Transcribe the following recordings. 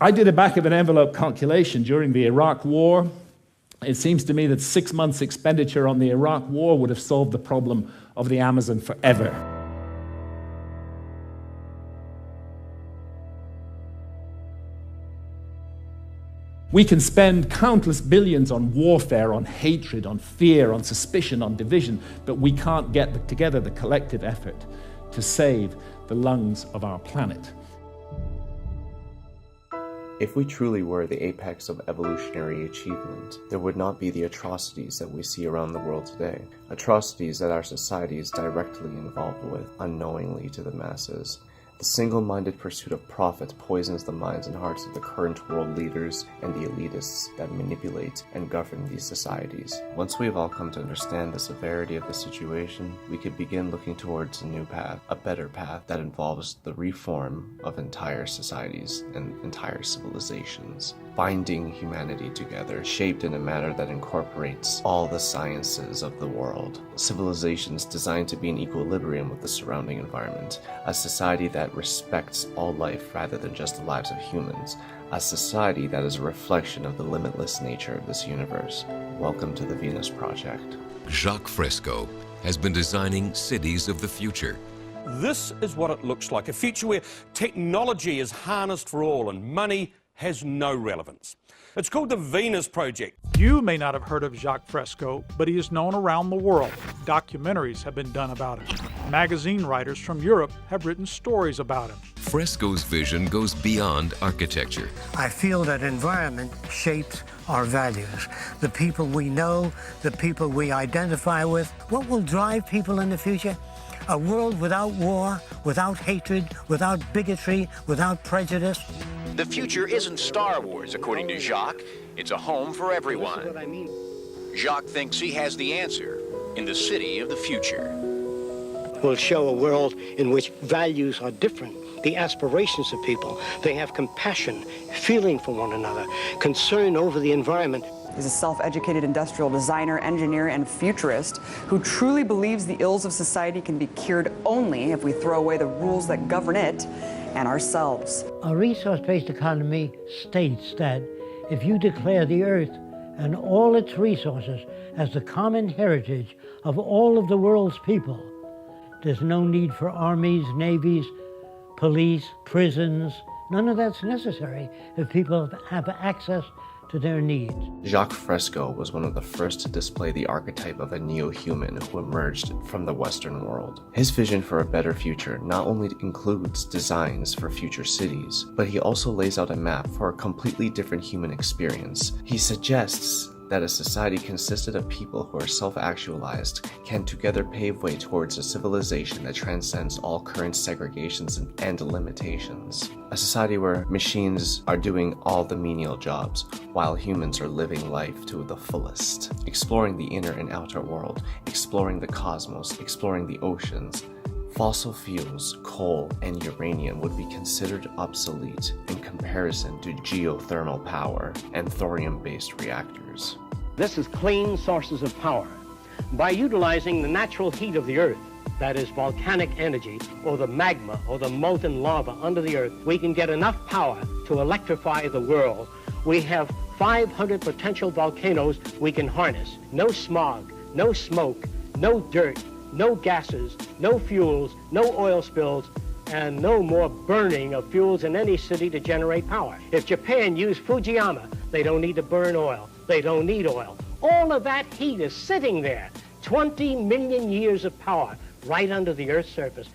I did a back-of-an-envelope calculation during the Iraq War. It seems to me that 6 months' expenditure on the Iraq War would have solved the problem of the Amazon forever. We can spend countless billions on warfare, on hatred, on fear, on suspicion, on division, but we can't get together the collective effort to save the lungs of our planet. If we truly were the apex of evolutionary achievement, there would not be the atrocities that we see around the world today. Atrocities that our society is directly involved with, unknowingly to the masses. The single-minded pursuit of profit poisons the minds and hearts of the current world leaders and the elitists that manipulate and govern these societies. Once we've all come to understand the severity of the situation, we could begin looking towards a new path, a better path that involves the reform of entire societies and entire civilizations, binding humanity together, shaped in a manner that incorporates all the sciences of the world. Civilizations designed to be in equilibrium with the surrounding environment, a society that respects all life rather than just the lives of humans, a society that is a reflection of the limitless nature of this universe. Welcome to the Venus Project. Jacque Fresco has been designing cities of the future. This is what it looks like, a future where technology is harnessed for all and money has no relevance. It's called the Venus Project. You may not have heard of Jacque Fresco, but he is known around the world. Documentaries have been done about him. Magazine writers from Europe have written stories about him. Fresco's vision goes beyond architecture. I feel that environment shapes our values. The people we know, the people we identify with. What will drive people in the future? A world without war, without hatred, without bigotry, without prejudice. The future isn't Star Wars, according to Jacque. It's a home for everyone. That's what I mean. Jacque thinks he has the answer in the city of the future. We'll show a world in which values are different. The aspirations of people. They have compassion, feeling for one another, concern over the environment. He's a self-educated industrial designer, engineer, and futurist who truly believes the ills of society can be cured only if we throw away the rules that govern it and ourselves. A resource-based economy states that if you declare the earth and all its resources as the common heritage of all of the world's people, there's no need for armies, navies, police, prisons. None of that's necessary if people have access to their needs. Jacque Fresco was one of the first to display the archetype of a neo-human who emerged from the Western world. His vision for a better future not only includes designs for future cities, but he also lays out a map for a completely different human experience. He suggests that a society consisted of people who are self-actualized can together pave way towards a civilization that transcends all current segregations and limitations. A society where machines are doing all the menial jobs, while humans are living life to the fullest, exploring the inner and outer world, exploring the cosmos, exploring the oceans. Fossil fuels, coal, and uranium would be considered obsolete in comparison to geothermal power and thorium-based reactors. This is clean sources of power. By utilizing the natural heat of the earth, that is volcanic energy, or the magma, or the molten lava under the earth, we can get enough power to electrify the world. We have 500 potential volcanoes we can harness. No smog, no smoke, no dirt, no gases, no fuels, no oil spills, and no more burning of fuels in any city to generate power. If Japan used Fujiyama, they don't need to burn oil. They don't need oil. All of that heat is sitting there. 20 million years of power right under the Earth's surface.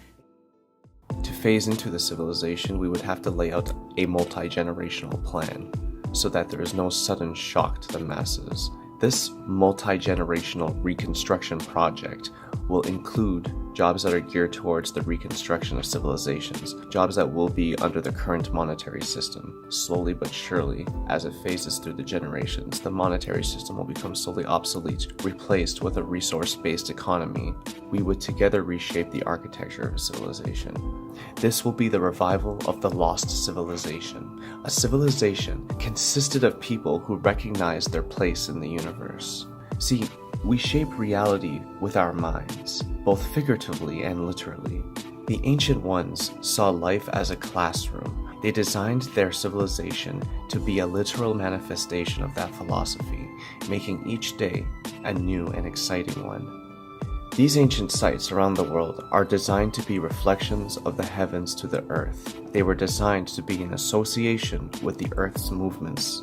To phase into the civilization, we would have to lay out a multi-generational plan so that there is no sudden shock to the masses. This multi-generational reconstruction project will include jobs that are geared towards the reconstruction of civilizations, jobs that will be under the current monetary system. Slowly but surely, as it phases through the generations, the monetary system will become slowly obsolete, replaced with a resource-based economy. We would together reshape the architecture of civilization. This will be the revival of the lost civilization, a civilization consisted of people who recognized their place in the universe. See, we shape reality with our minds, both figuratively and literally. The ancient ones saw life as a classroom They designed their civilization to be a literal manifestation of that philosophy, making each day a new and exciting one. These ancient sites around the world are designed to be reflections of the heavens to the earth. They were designed to be in association with the earth's movements.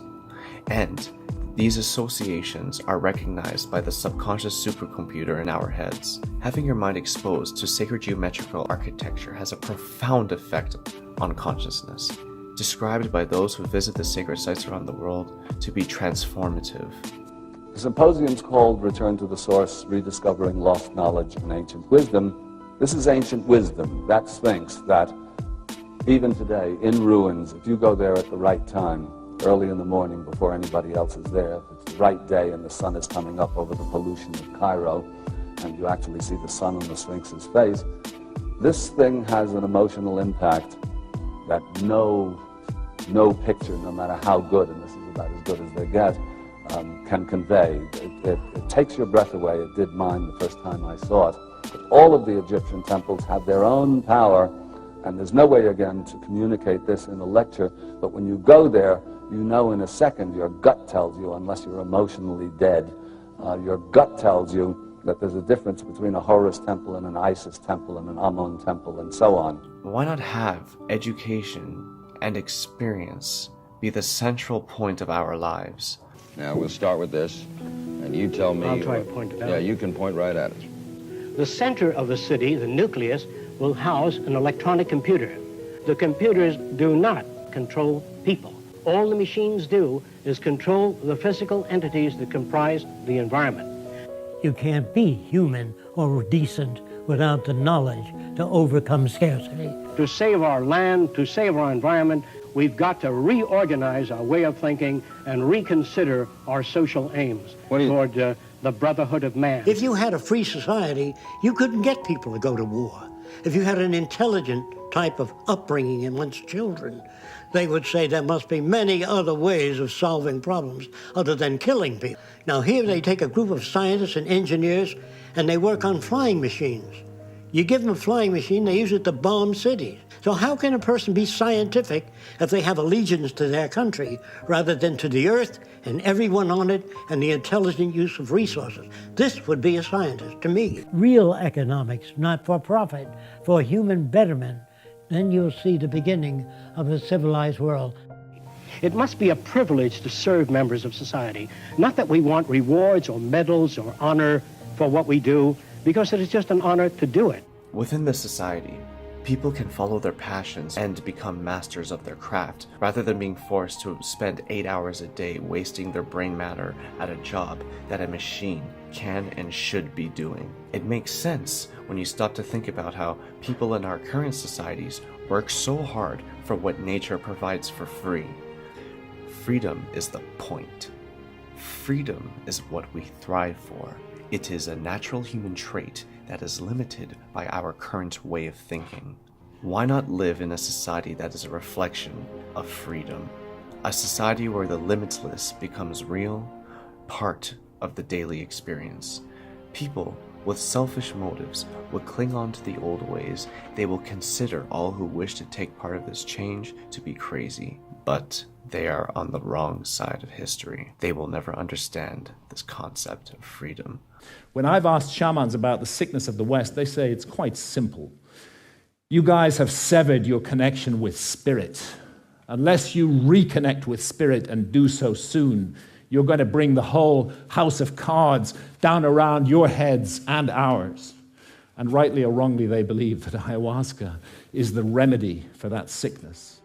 And these associations are recognized by the subconscious supercomputer in our heads. Having your mind exposed to sacred geometrical architecture has a profound effect on consciousness, described by those who visit the sacred sites around the world to be transformative. The symposium's called Return to the Source, Rediscovering Lost Knowledge and Ancient Wisdom. This is ancient wisdom, that Sphinx that even today, in ruins, if you go there at the right time, early in the morning before anybody else is there, if it's the right day and the sun is coming up over the pollution of Cairo, and you actually see the sun on the Sphinx's face, this thing has an emotional impact that no picture, no matter how good, and this is about as good as they get, can convey. It takes your breath away. It did mine the first time I saw it. But all of the Egyptian temples have their own power, and there's no way, again, to communicate this in a lecture, but when you go there, you know in a second, your gut tells you, unless you're emotionally dead, your gut tells you that there's a difference between a Horus temple and an Isis temple and an Amun temple and so on. Why not have education and experience be the central point of our lives? Now, we'll start with this, and you tell me... I'll try to point it out. Yeah, you can point right at it. The center of the city, the nucleus, will house an electronic computer. The computers do not control people. All the machines do is control the physical entities that comprise the environment. You can't be human or decent without the knowledge to overcome scarcity. To save our land, to save our environment, we've got to reorganize our way of thinking and reconsider our social aims toward the brotherhood of man. If you had a free society, you couldn't get people to go to war. If you had an intelligent type of upbringing in one's children, they would say there must be many other ways of solving problems other than killing people. Now here they take a group of scientists and engineers and they work on flying machines. You give them a flying machine, they use it to bomb cities. So how can a person be scientific if they have allegiance to their country rather than to the earth and everyone on it and the intelligent use of resources? This would be a scientist to me. Real economics, not for profit, for human betterment. Then you'll see the beginning of a civilized world. It must be a privilege to serve members of society. Not that we want rewards or medals or honor for what we do, because it is just an honor to do it. Within the society, people can follow their passions and become masters of their craft, rather than being forced to spend 8 hours a day wasting their brain matter at a job that a machine can and should be doing. It makes sense when you stop to think about how people in our current societies work so hard for what nature provides for free. Freedom is the point. Freedom is what we thrive for. It is a natural human trait that is limited by our current way of thinking. Why not live in a society that is a reflection of freedom? A society where the limitless becomes real, part of the daily experience. People with selfish motives will cling on to the old ways. They will consider all who wish to take part of this change to be crazy. But they are on the wrong side of history. They will never understand this concept of freedom. When I've asked shamans about the sickness of the West, they say it's quite simple. You guys have severed your connection with spirit. Unless you reconnect with spirit and do so soon, you're going to bring the whole house of cards down around your heads and ours. And rightly or wrongly, they believe that ayahuasca is the remedy for that sickness.